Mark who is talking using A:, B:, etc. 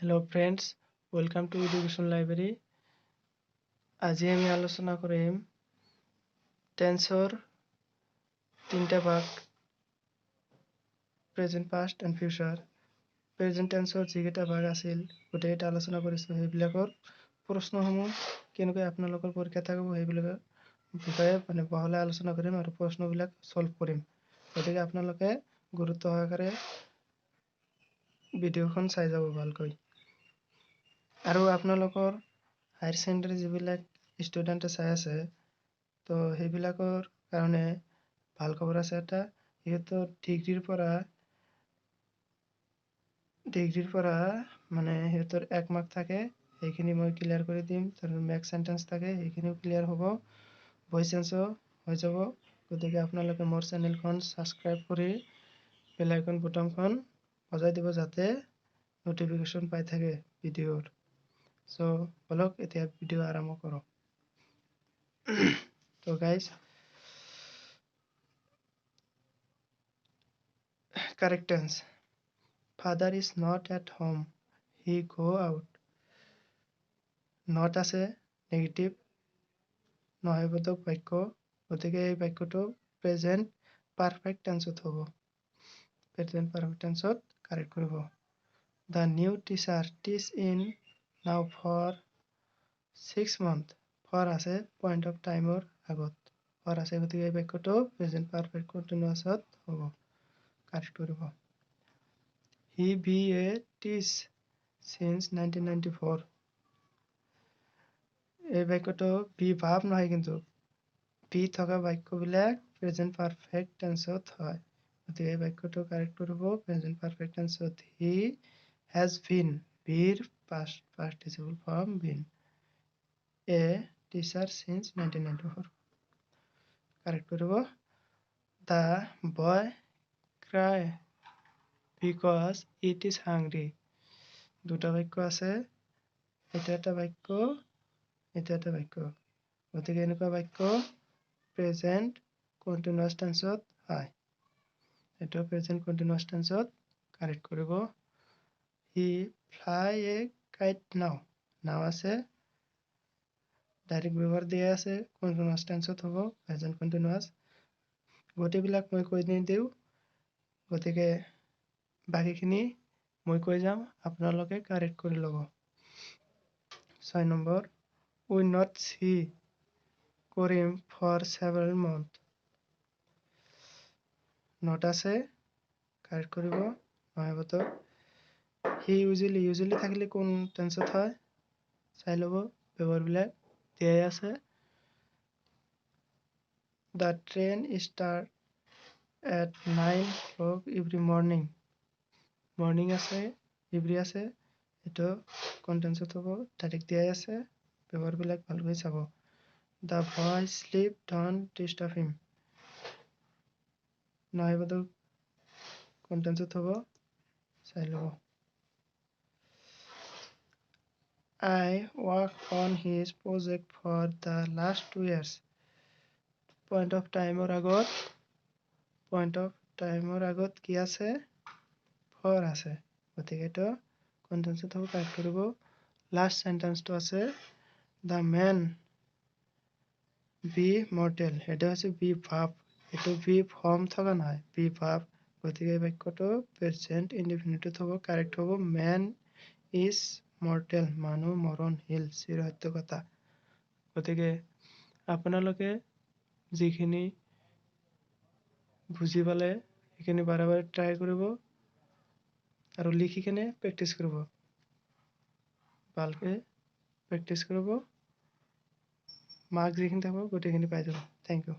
A: Hello friends, welcome to Education Library. আজি আমি আলোচনা কৰিম টেন্সৰ তিনটা ভাগ present, past and future. Present টেন্সৰ যিকেইটা ভাগ আছিল গোটেইকেইটা আলোচনা কৰিছোঁ। সেইবিলাকৰ প্ৰশ্নসমূহ কেনেকৈ আপোনালোকৰ পৰীক্ষা থাকিব সেইবিলাকৰ বিষয়ে বহলাই আলোচনা কৰিম আৰু প্ৰশ্নবিলাক সলভ কৰিম। গতিকে আপোনালোকে গুৰুত্ব সহকাৰে ভিডিঅ'খন চাই যাব ভালকৈ। আৰু আপোনালোকৰ হায়াৰ ছেকেণ্ডাৰী যিবিলাক ষ্টুডেণ্টে চাই আছে, তো সেইবিলাকৰ কাৰণে ভাল খবৰ আছে এটা, সিহঁতৰ ডিগ্ৰীৰ পৰা মানে সিহঁতৰ 1 মাৰ্ক থাকে, সেইখিনি মই ক্লিয়াৰ কৰি দিম। তাৰ মেক্স চেণ্টেন্স থাকে, সেইখিনিও ক্লিয়াৰ হ'ব, ভইচ চেঞ্জো হৈ যাব। গতিকে আপোনালোকে মোৰ চেনেলখন ছাবস্ক্ৰাইব কৰি বেল আইকন বুটামখন বজাই দিব যাতে নটিফিকেশ্যন পাই থাকে ভিডিঅ'ৰ। চ' বলক এতিয়া ভিডিঅ' আৰম্ভ কৰোঁ। তো guys, correct tense. Father is not at home, he go out. Not আছে নেগেটিভ নহয়বোধক বাক্য, গতিকে এই বাক্যটো প্ৰেজেন্ট পাৰফেক্ট টেন্সত হ'ব। প্ৰেজেন্ট পাৰফেক্ট টেন্সত কাৰেক্ট কৰিব। The new teacher teach in now for 6 months. For আছে পইণ্ট অফ টাইমৰ আগত, for আছে, গতিকে এই বাক্যটো প্ৰেজেন্ট পাৰফেক্ট কণ্টিনিউয়াছত হ'ব। কাৰেক্ট কৰিব। He be a teach since 1994. এই বাক্যটো বি ভাব নহয়, কিন্তু বি থকা বাক্যবিলাক প্ৰেজেন্ট পাৰফেক্ট টেন্সত হয়। গতিকে এই বাক্যটো কাৰেক্ট কৰিব প্ৰেজেন্ট পাৰফেক্ট টেন্সত। He has been, বিৰ past participle form been, a teacher since 1994. Correct কৰিব। The boy cry because it is hungry. দুটা বাক্য আছে, এটা এটা বাক্য, এটা এটা বাক্য, গতিকে এনেকুৱা বাক্য প্ৰেজেন্ট কণ্টিনিউয়াছ টেন্সত হয়। এইটো প্ৰেজেন্ট কণ্টিনিউয়াছ টেন্সত কাৰেক্ট কৰিব। He fly a kite now. নাও আছে, ডাইৰেক্ট ব্যৱহাৰ দিয়া আছে, কণ্টিনিউয়াছ টেন্সত হ'ব, প্ৰেজেন্ট কণ্টিনিউয়াছ। গোটেইবিলাক মই কৈ নিদিওঁ, গতিকে বাকীখিনি মই কৈ যাম, আপোনালোকে কাৰেক্ট কৰি ল'ব। 6 নম্বৰ, we not see কৰিম for several months. not আছে, কাৰেক্ট কৰিব, নহয়বোধক। He usually থাকিলে কোন টেন্সত হয় চাই ল'ব, ব্যৱহাৰবিলাক দিয়াই আছে। The train start at 9 o'clock every morning. Morning আছে, এভৰি আছে, এইটো কোন টেন্সত হ'ব, ডাইৰেক্ট দিয়াই আছে, ব্যৱহাৰবিলাক ভালকৈ চাব। The boy sleep, don't disturb him. নহয়বোধক কোন টেন্সত হ'ব চাই ল'ব। I worked on his project for the last 2 years. Point of টাইমৰ আগত কি আছে, for আছে, গতিকে এইটো কোন টেন্সত হ'ব কাৰেক্ট কৰিব। লাষ্ট চেণ্টেন্সটো আছে the man be mortal. এটা হৈছে বি ভাব, এইটো বি ফৰ্ম থকা নহয়, বি ভাব, গতিকে এই বাক্যটো প্ৰেজেন্ট ইনডিফিনিটত হ'ব, কাৰেক্ট হ'ব। man is mortal, মানুহ মৰণশীল, চিৰসত্য কথা। গতিকে আপোনালোকে যিখিনি বুজি পালে সেইখিনি বাৰে বাৰে ট্ৰাই কৰিব আৰু লিখি কিনে প্ৰেক্টিচ কৰিব, ভালকৈ প্ৰেক্টিচ কৰিব, মাৰ্ক যিখিনি থাকিব গোটেইখিনি পাই যাব। Thank U.